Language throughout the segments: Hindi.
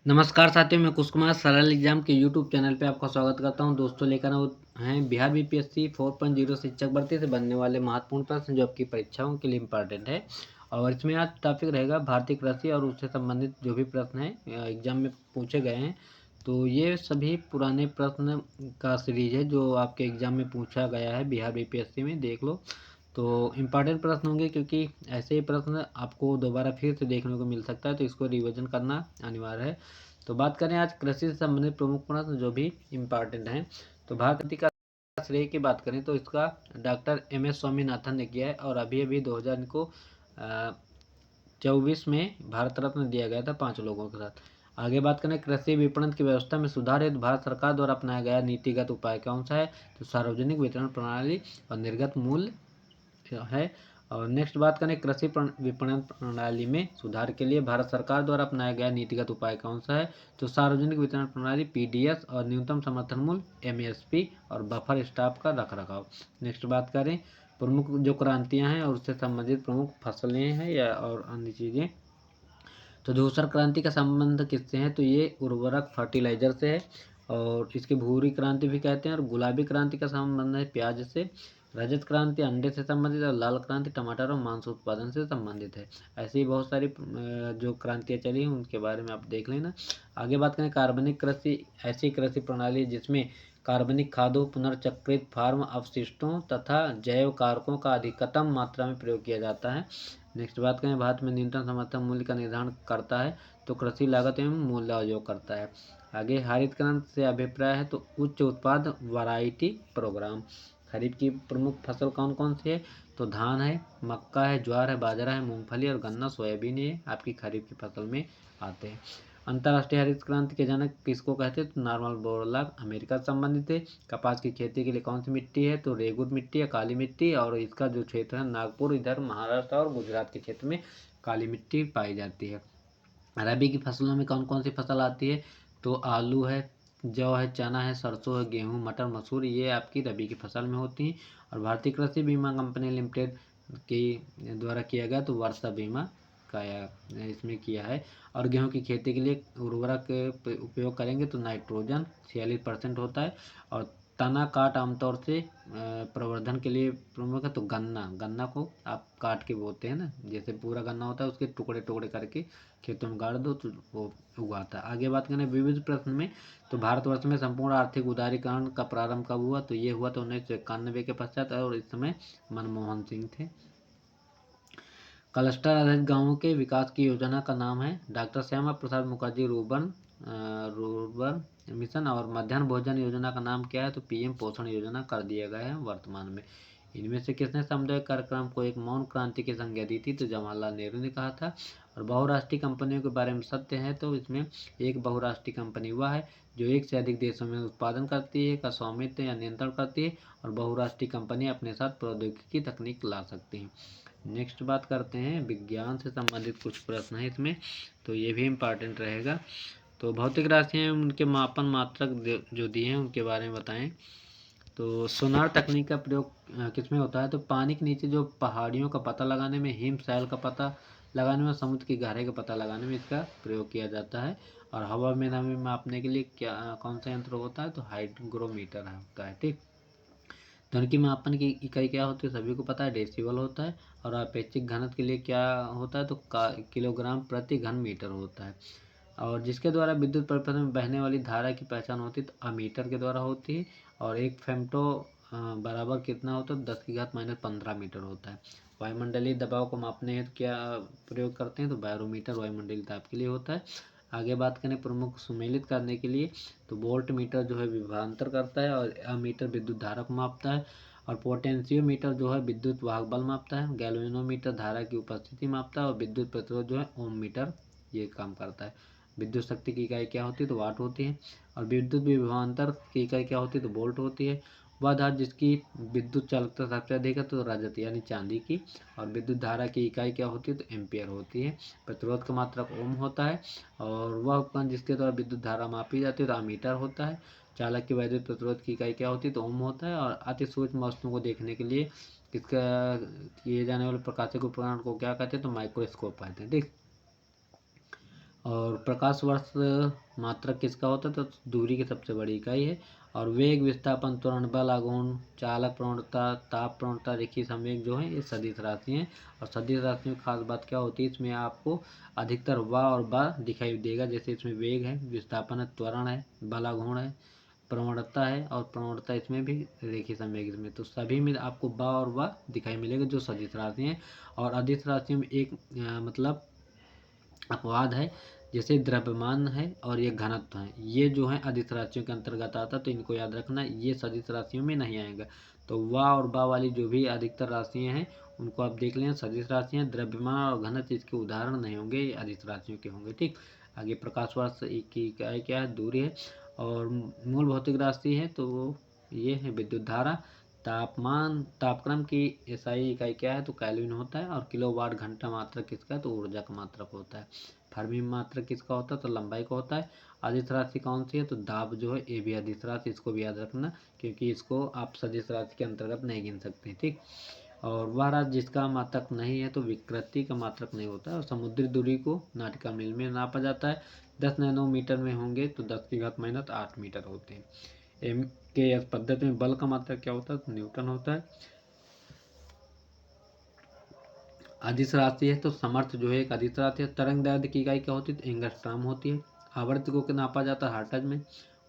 नमस्कार साथियों, मैं कुश कुमार सरल एग्जाम के यूट्यूब चैनल पे आपका स्वागत करता हूं। दोस्तों लेकर हैं बिहार बीपीएससी 4.0 शिक्षक भर्ती से बनने वाले महत्वपूर्ण प्रश्न जो आपकी परीक्षाओं के लिए इम्पोर्टेंट है। और इसमें आज टॉपिक रहेगा भारतीय कृषि और उससे संबंधित जो भी प्रश्न हैं एग्जाम में पूछे गए हैं। तो ये सभी पुराने प्रश्न का सीरीज है जो आपके एग्जाम में पूछा गया है बिहार बीपीएससी में, देख लो। तो इम्पॉर्टेंट प्रश्न होंगे क्योंकि ऐसे ही प्रश्न आपको दोबारा फिर से देखने को मिल सकता है, तो इसको रिवीजन करना अनिवार्य है। तो बात करें आज कृषि से संबंधित प्रमुख प्रश्न जो भी इम्पॉर्टेंट हैं। तो भारत का श्रेय की बात करें तो इसका डॉक्टर एम.एस. स्वामीनाथन ने किया है और अभी अभी 2000 को 24 में भारत रत्न दिया गया था 5 लोगों के साथ। आगे बात करें कृषि विपणन की व्यवस्था में सुधार हेतु भारत सरकार द्वारा अपनाया गया नीतिगत उपाय कौन सा है? तो सार्वजनिक वितरण प्रणाली और निर्गत मूल्य है। और नेक्स्ट बात करें कृषि विपणन प्रणाली में सुधार के लिए भारत सरकार द्वारा अपनाया गया नीतिगत उपाय कौन सा है? तो सार्वजनिक वितरण प्रणाली पीडीएस और न्यूनतम समर्थन मूल्य एमएसपी और बफर स्टॉक का रखरखाव। नेक्स्ट बात करें प्रमुख जो क्रांतियां हैं और उससे संबंधित प्रमुख फसलें हैं या और अन्य चीज़ें। तो धूसर क्रांति का संबंध किससे है? तो ये उर्वरक फर्टिलाइजर से है। और इसकी भूरी क्रांति भी कहते हैं। और गुलाबी क्रांति का संबंध है प्याज से। रजत क्रांति अंडे से संबंधित और लाल क्रांति टमाटर और मांस उत्पादन से संबंधित है। ऐसी ही बहुत सारी जो क्रांतियाँ चली हैं उनके बारे में आप देख लेना। आगे बात करें कार्बनिक कृषि, ऐसी कृषि प्रणाली जिसमें कार्बनिक खादों, पुनर्चक्रित फार्म अवशिष्टों तथा जैव कारकों का अधिकतम मात्रा में प्रयोग किया जाता है। नेक्स्ट बात करें भारत में न्यूनतम समर्थन मूल्य का निर्धारण करता है तो कृषि लागत एवं मूल्य आयोग करता है। आगे हरित क्रांति से अभिप्राय है तो उच्च उत्पाद वैरायटी प्रोग्राम। खरीफ की प्रमुख फसल कौन कौन सी है? तो धान है, मक्का है, ज्वार है, बाजरा है, मूंगफली और गन्ना सोयाबीन ये आपकी खरीफ की फसल में आते हैं। अंतर्राष्ट्रीय हरित क्रांति के जनक किसको कहते हैं? तो नॉर्मन बोरलॉग अमेरिका से संबंधित है। कपास की खेती के लिए कौन सी मिट्टी है? तो रेगुर मिट्टी या काली मिट्टी। और इसका जो क्षेत्र है नागपुर, इधर महाराष्ट्र और गुजरात के क्षेत्र में काली मिट्टी पाई जाती है। रबी की फसलों में कौन कौन सी फसल आती है? तो आलू है, जौ है, चना है, सरसों है, गेहूँ, मटर, मसूर ये आपकी रबी की फसल में होती हैं। और भारतीय कृषि बीमा कंपनी लिमिटेड के द्वारा किया गया तो वर्षा बीमा का इसमें किया है। और गेहूं की खेती के लिए उर्वरक उपयोग करेंगे तो नाइट्रोजन 46% होता है। और तना काट आमतौर से प्रवर्धन के लिए प्रमुख है। तो गन्ना को आप काट के बोते हैं ना, जैसे पूरा गन्ना होता है उसके टुकड़े टुकड़े करके खेतों में गाड़ दो तो वो उगाता है। आगे बात करें विविध प्रश्न में तो भारतवर्ष में संपूर्ण आर्थिक उदारीकरण का प्रारंभ कब हुआ? तो ये हुआ तो 1991 के पश्चात और इस समय मनमोहन सिंह थे। क्लस्टर आधारित गांवों के विकास की योजना का नाम है doctor Shyama Prasad Mukherjee rurban mission. और मध्याह्न भोजन योजना का नाम क्या है? तो पीएम पोषण योजना कर दिया गया है वर्तमान में। इनमें से किसने सामुदायिक कार्यक्रम को एक मौन क्रांति की संज्ञा दी थी? तो जवाहरलाल नेहरू ने कहा था। और बहुराष्ट्रीय कंपनियों के बारे में सत्य है तो इसमें एक बहुराष्ट्रीय कंपनी वह है जो एक से अधिक देशों में उत्पादन करती है, का स्वामित्व या नियंत्रण करती है। और बहुराष्ट्रीय कंपनी अपने साथ प्रौद्योगिकी तकनीक ला सकती हैं। नेक्स्ट बात करते हैं विज्ञान से संबंधित कुछ प्रश्न है इसमें, तो ये भी इम्पॉर्टेंट रहेगा। तो भौतिक राशियाँ उनके मापन मात्रक जो दिए हैं उनके बारे में बताएं। तो सोनार तकनीक का प्रयोग किसमें होता है? तो पानी के नीचे जो पहाड़ियों का पता लगाने में, हिम शैल का पता लगाने में, समुद्र की गहराई का पता लगाने में इसका प्रयोग किया जाता है। और हवा में नमी मापने के लिए क्या कौन सा यंत्र होता है? तो हाइग्रोमीटर होता है। ठीक। ध्वनि की मापन की इकाई क्या होती है? सभी को पता है डेसिबल होता है। और अपेक्षिक घनत्व के लिए क्या होता है? तो किलोग्राम प्रति घन मीटर होता है। और जिसके द्वारा विद्युत परिपथ में बहने वाली धारा की पहचान होती है तो अमीटर के द्वारा होती है। और एक फेम्टो बराबर कितना होता है? 10⁻⁻15 मीटर होता है। वायुमंडलीय दबाव को मापने हेतु क्या प्रयोग करते हैं? तो बैरोमीटर वायुमंडलीय दाब के लिए होता है। आगे बात करें प्रमुख सुमेलित करने के लिए तो वोल्ट मीटर जो है विभवांतर करता है। और अमीटर विद्युत धारा को मापता है। और पोटेंशियोमीटर जो है विद्युत वाहक बल मापता है। गैल्वेनोमीटर धारा की उपस्थिति मापता है। और विद्युत प्रतिरोध जो है ओम मीटर ये काम करता है। विद्युत शक्ति की इकाई क्या होती है? तो वाट होती है। और विद्युत विभवांतर की इकाई क्या होती है? तो वोल्ट होती है। वह धारा जिसकी विद्युत चालकता सबसे अधिक है तो रजत यानी चांदी की। और विद्युत धारा की इकाई क्या होती है? तो एम्पियर होती है। प्रतिरोध का मात्रक ओम होता है। और वह उपकरण जिसके द्वारा विद्युत धारा मापी जाती है तो अमीटर होता है। चालक की वैद्युत प्रतिरोध की इकाई क्या होती है? तो ओम होता है। और अति सूक्ष्म वस्तुओं को देखने के लिए किसका किए जाने वाले प्रकाशिक उपकरण को क्या कहते हैं? तो माइक्रोस्कोप कहते हैं। ठीक। और प्रकाश वर्ष मात्रक किसका होता है? तो दूरी की सबसे बड़ी इकाई है। और वेग, विस्थापन, त्वरण, बल, आघूर्ण, चालक प्रवणता, ताप प्रवणता, रेखीय संवेग जो है ये सदिश राशि हैं। और सदिश राशि में खास बात क्या होती है, इसमें आपको अधिकतर वा और बा दिखाई देगा। जैसे इसमें वेग है, विस्थापन है, त्वरण है, बल, आघूर्ण है, प्रवणता है, और प्रवणता इसमें भी, रेखीय संवेग इसमें, तो सभी में आपको बा और वा दिखाई मिलेगा जो सदिश राशि हैं। और अदिश राशि में एक मतलब अपवाद है, जैसे द्रव्यमान है और ये घनत्व है, ये जो है अदिश राशियों के अंतर्गत आता है, तो इनको याद रखना, ये सदिश राशियों में नहीं आएगा। तो वा और बा वाली जो भी अधिकतर राशियां हैं उनको आप देख लें, सदिश राशियां। द्रव्यमान और घनत्व इसके उदाहरण नहीं होंगे, ये अदिश राशियों के होंगे। ठीक, आगे प्रकाश वर्ष की इकाई क्या है? दूरी है। और मूल भौतिक राशि है तो ये है विद्युत धारा। तापमान, तापक्रम की एसआई इकाई क्या है? तो केल्विन होता है। और किलोवाट घंटा मात्रक किसका है? तो ऊर्जा का मात्रक होता है। फर्मी मात्रक किसका होता है? तो लंबाई का होता है। अदिश राशि कौन सी है? तो दाब जो है ये भी अदिश राशि, इसको भी याद रखना, क्योंकि इसको आप सदिश राशि के अंतर्गत नहीं गिन सकते। ठीक, और वह राशि जिसका मात्रक नहीं है तो विकृति का मात्रक नहीं होता है। और समुद्री दूरी को नाटिका मील में नापा जाता है। 10 नैनोमीटर में होंगे तो 10⁻⁸ मीटर होते हैं। एम के एस पद्धति में बल का मात्रक क्या होता है? तो न्यूटन होता है। अदिश राशि है तो समर्थ जो है एक अदिश राशि है। तरंग दैर्ध्य की इकाई क्या होती है? तो एंगस्ट्राम होती है। आवर्त को नापा जाता है हर्ट्ज में।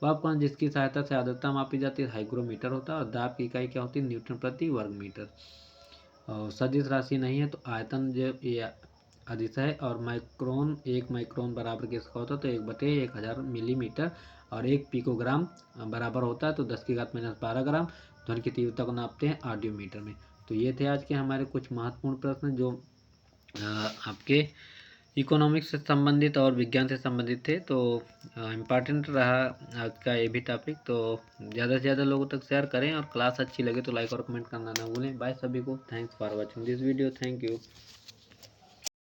वह उपकरण जिसकी सहायता से आर्द्रता मापी जाती है हाइग्रोमीटर होता है। और दाब की इकाई क्या होती है? न्यूटन प्रति वर्ग मीटर। और सदिश राशि नहीं है तो आयतन जो ये अदिश है। और माइक्रोन, 1 माइक्रोन बराबर किसका होता है? तो 1/1000 मिलीमीटर। और 1 पिकोग्राम बराबर होता है तो 10⁻12 ग्राम। ध्वनि की तीव्रता को नापते हैं ऑडियोमीटर में। तो ये थे आज के हमारे कुछ महत्वपूर्ण प्रश्न जो आपके इकोनॉमिक्स से संबंधित और विज्ञान से संबंधित थे। तो इम्पॉर्टेंट रहा आज का ये भी टॉपिक। तो ज़्यादा से ज़्यादा लोगों तक शेयर करें और क्लास अच्छी लगे तो लाइक और कमेंट करना ना भूलें। बाय सभी को। Thanks for watching this video. Thank you.